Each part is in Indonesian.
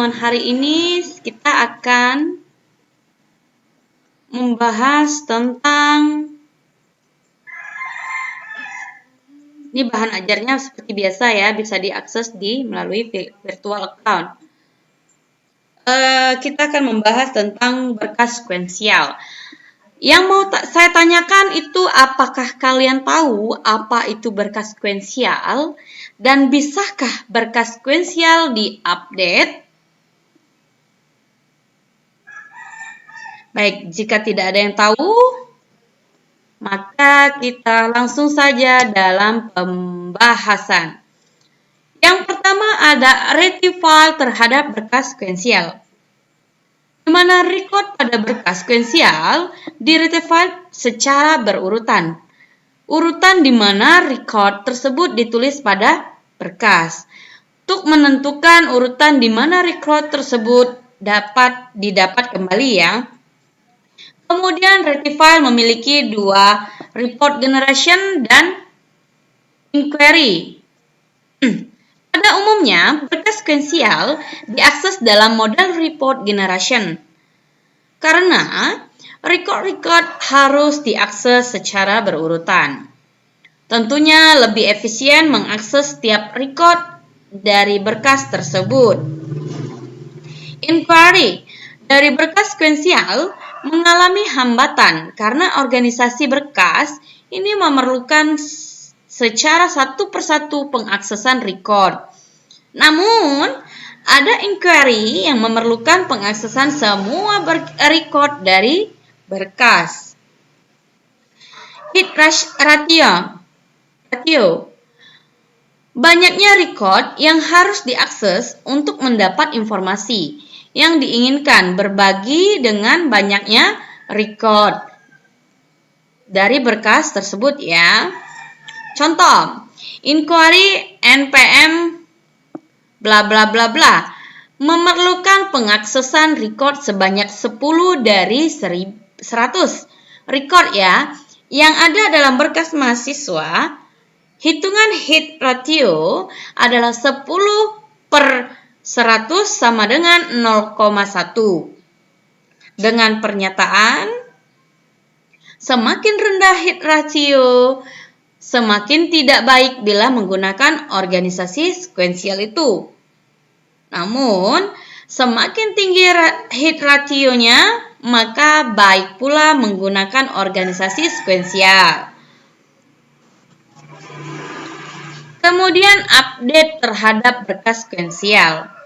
pertemuan hari ini kita akan membahas tentang, ini bahan ajarnya seperti biasa ya, bisa diakses melalui virtual account. Kita akan membahas tentang berkas sekuensial. Yang mau saya tanyakan itu, apakah kalian tahu apa itu berkas sekuensial dan bisakah berkas sekuensial diupdate? Baik, jika tidak ada yang tahu, maka kita langsung saja dalam pembahasan. Yang pertama ada retrieval terhadap berkas sekuensial. Di mana record pada berkas sekuensial di-retrieve secara berurutan. Urutan di mana record tersebut ditulis pada berkas. Untuk menentukan urutan di mana record tersebut dapat didapat kembali ya. Kemudian retrieval memiliki dua, report generation dan inquiry. Pada umumnya, berkas sekuensial diakses dalam model report generation. Karena record harus diakses secara berurutan. Tentunya lebih efisien mengakses setiap record dari berkas tersebut. Inquiry dari berkas sekuensial mengalami hambatan karena organisasi berkas ini memerlukan secara satu persatu pengaksesan record. Namun, ada inquiry yang memerlukan pengaksesan semua record dari berkas. Hit ratio. Banyaknya record yang harus diakses untuk mendapat informasi yang diinginkan berbagi dengan banyaknya record dari berkas tersebut ya. Contoh, inquiry NPM bla bla bla bla memerlukan pengaksesan record sebanyak 10 dari 100 record ya yang ada dalam berkas mahasiswa. Hitungan hit ratio adalah 10 per 100 sama dengan 0,1. Dengan pernyataan, semakin rendah hit ratio, semakin tidak baik bila menggunakan organisasi sekuensial itu. Namun, semakin tinggi hit ratio-nya, maka baik pula menggunakan organisasi sekuensial. Kemudian update terhadap berkas sekuensial.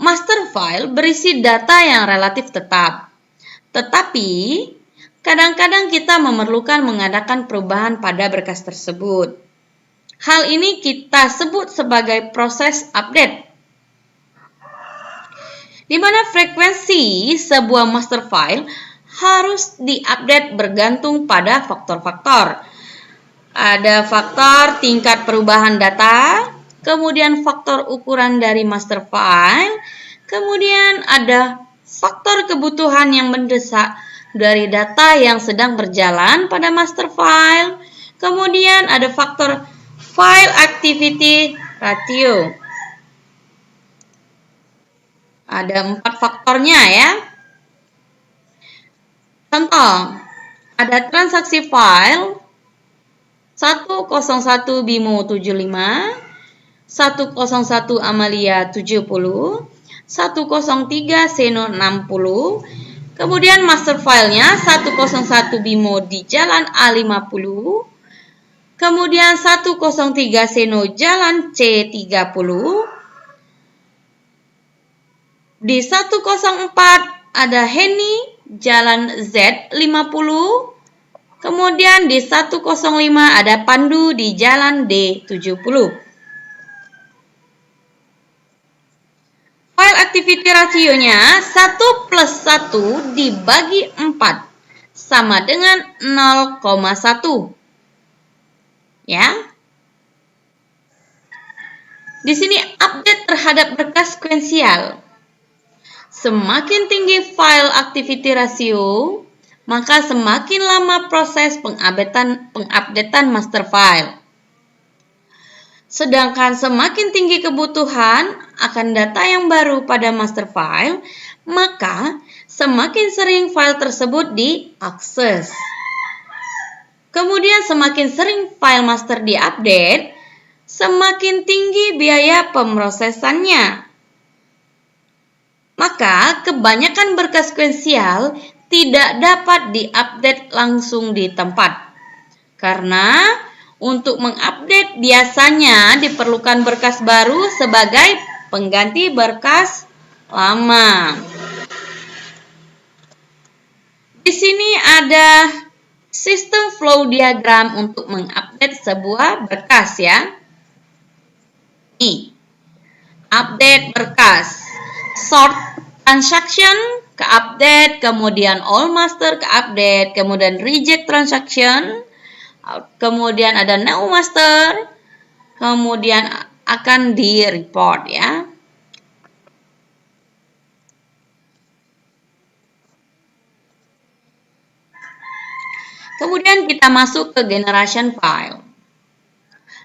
Master file berisi data yang relatif tetap. Tetapi, kadang-kadang kita memerlukan mengadakan perubahan pada berkas tersebut. Hal ini kita sebut sebagai proses update. Di mana frekuensi sebuah master file harus diupdate bergantung pada faktor-faktor. Ada faktor tingkat perubahan data, kemudian faktor ukuran dari master file, kemudian ada faktor kebutuhan yang mendesak dari data yang sedang berjalan pada master file, kemudian ada faktor file activity ratio. Ada 4 faktornya ya. Contoh, ada transaksi file 101 Bimo 75, 101 Amalia 70, 103 Seno 60, kemudian master filenya 101 Bimo di Jalan A50, kemudian 103 Seno Jalan C30, di 104 ada Henny Jalan Z50, kemudian di 105 ada Pandu di Jalan D70. File activity ratio-nya 1 plus 1 dibagi 4 sama dengan 0,1. Ya. Di sini update terhadap berkas sekuensial. Semakin tinggi file activity ratio, maka semakin lama proses pengupdatean master file. Sedangkan semakin tinggi kebutuhan akan data yang baru pada master file, maka semakin sering file tersebut diakses. Kemudian semakin sering file master diupdate, semakin tinggi biaya pemrosesannya. Maka kebanyakan berkas sekuensial tidak dapat diupdate langsung di tempat. Karena untuk mengupdate biasanya diperlukan berkas baru sebagai pengganti berkas lama. Di sini ada sistem flow diagram untuk mengupdate sebuah berkas ya. Nih, update berkas. Sort transaction ke update, kemudian all master ke update, kemudian reject transaction, kemudian ada new master, kemudian akan di report ya. Kemudian kita masuk ke generation file.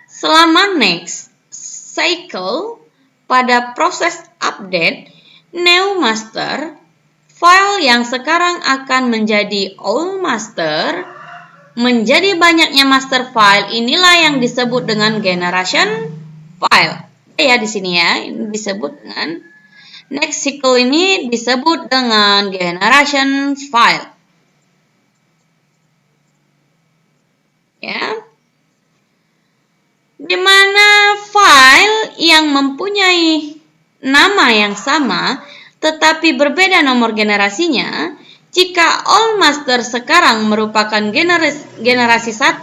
Selama next cycle pada proses update new master, file yang sekarang akan menjadi old master, menjadi banyaknya master file, inilah yang disebut dengan generation file. Ya di sini ya, ini disebut dengan next cycle ini disebut dengan generation file. Ya. Di mana file yang mempunyai nama yang sama tetapi berbeda nomor generasinya, jika all master sekarang merupakan generasi 1,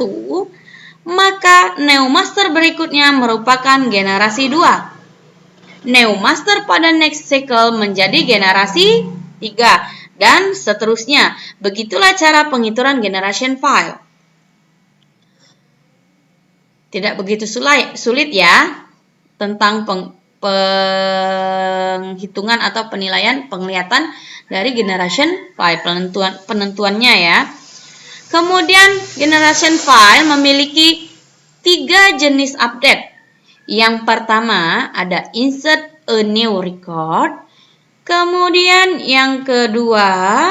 maka new master berikutnya merupakan generasi 2. New master pada next cycle menjadi generasi 3 dan seterusnya. Begitulah cara pengituran generation file. Tidak begitu sulit ya tentang penghitungan atau penglihatan dari generation file, penentuannya ya. Kemudian generation file memiliki 3 jenis update. Yang pertama ada insert a new record. Kemudian yang kedua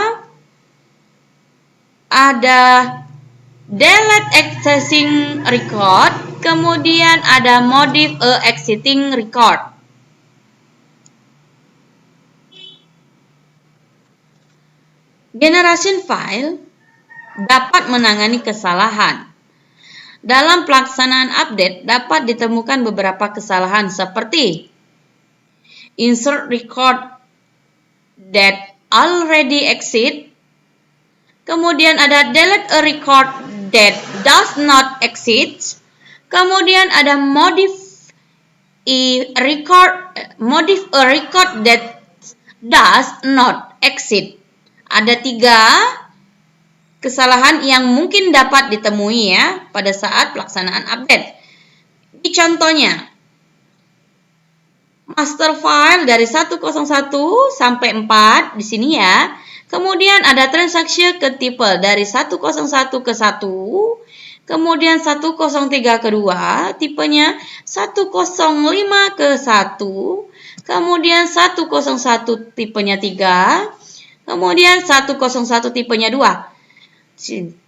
ada delete existing record. Kemudian ada modify a existing record. Generation file dapat menangani kesalahan. Dalam pelaksanaan update dapat ditemukan beberapa kesalahan seperti insert record that already exist. Kemudian ada delete a record that does not exist. Kemudian ada modify a record that does not exist. Ada 3 kesalahan yang mungkin dapat ditemui ya pada saat pelaksanaan update. Ini contohnya, master file dari 101 sampai 4 di sini ya. Kemudian ada transaksi ke tipe dari 101 ke 1. Kemudian 103 ke 2, tipenya 105 ke 1. Kemudian 101 tipenya 3. Kemudian 101 tipenya 2.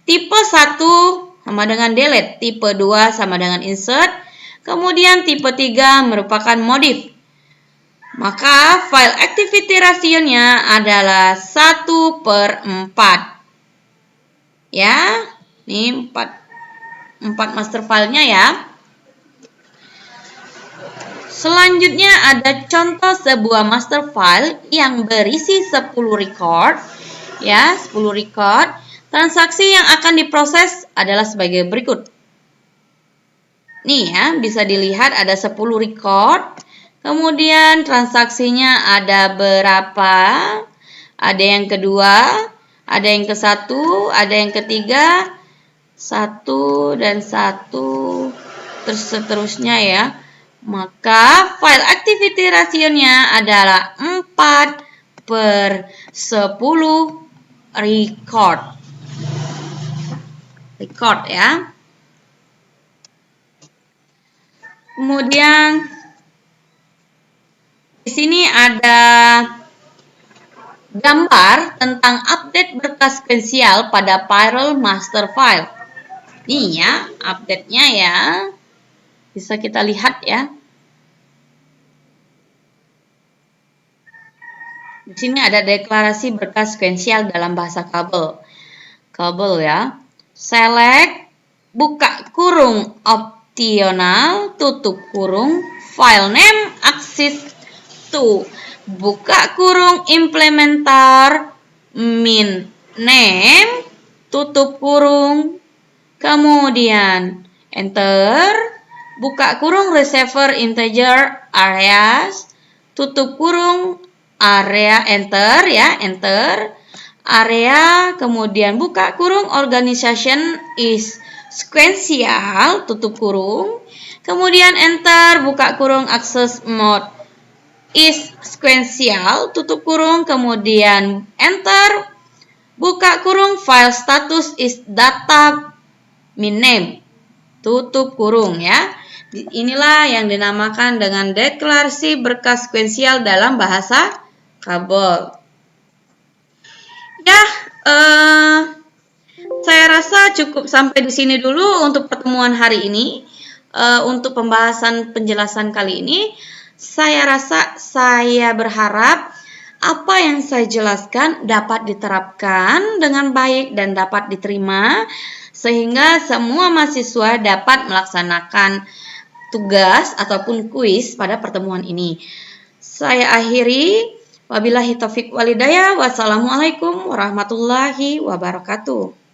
Tipe 1 sama dengan delete, tipe 2 sama dengan insert. Kemudian tipe 3 merupakan modif. Maka file activity ratio-nya adalah 1/4. Ya, ini 4 master filenya ya. Selanjutnya ada contoh sebuah master file yang berisi 10 record. Ya, 10 record. Transaksi yang akan diproses adalah sebagai berikut. Nih ya, bisa dilihat ada 10 record. Kemudian transaksinya ada berapa? Ada yang kedua, ada yang ke-1, ada yang ketiga, 1 dan 1, terus seterusnya ya. Maka file activity ratio-nya adalah 4/10 record ya. Kemudian di sini ada gambar tentang update berkas sequential pada Pirel master file. Ini ya, update-nya ya. Bisa kita lihat ya. Di sini ada deklarasi berkas sequential dalam bahasa kabel. Kabel ya. Select, buka kurung optional, tutup kurung, file name, access to, buka kurung implementar, min name, tutup kurung, kemudian enter, buka kurung receiver integer areas, tutup kurung area, enter ya, enter area, kemudian buka kurung organization is sequential, tutup kurung, kemudian enter, buka kurung access mode is sequential, tutup kurung, kemudian enter, buka kurung file status is data min name, tutup kurung ya. Inilah yang dinamakan dengan deklarasi berkas sequential dalam bahasa kabel. Ya, saya rasa cukup sampai di sini dulu untuk pertemuan hari ini. Untuk pembahasan penjelasan kali ini, saya berharap apa yang saya jelaskan dapat diterapkan dengan baik dan dapat diterima, sehingga semua mahasiswa dapat melaksanakan tugas ataupun kuis pada pertemuan ini. Saya akhiri. Wabillahi taufiq walhidayah. Wassalamualaikum warahmatullahi wabarakatuh.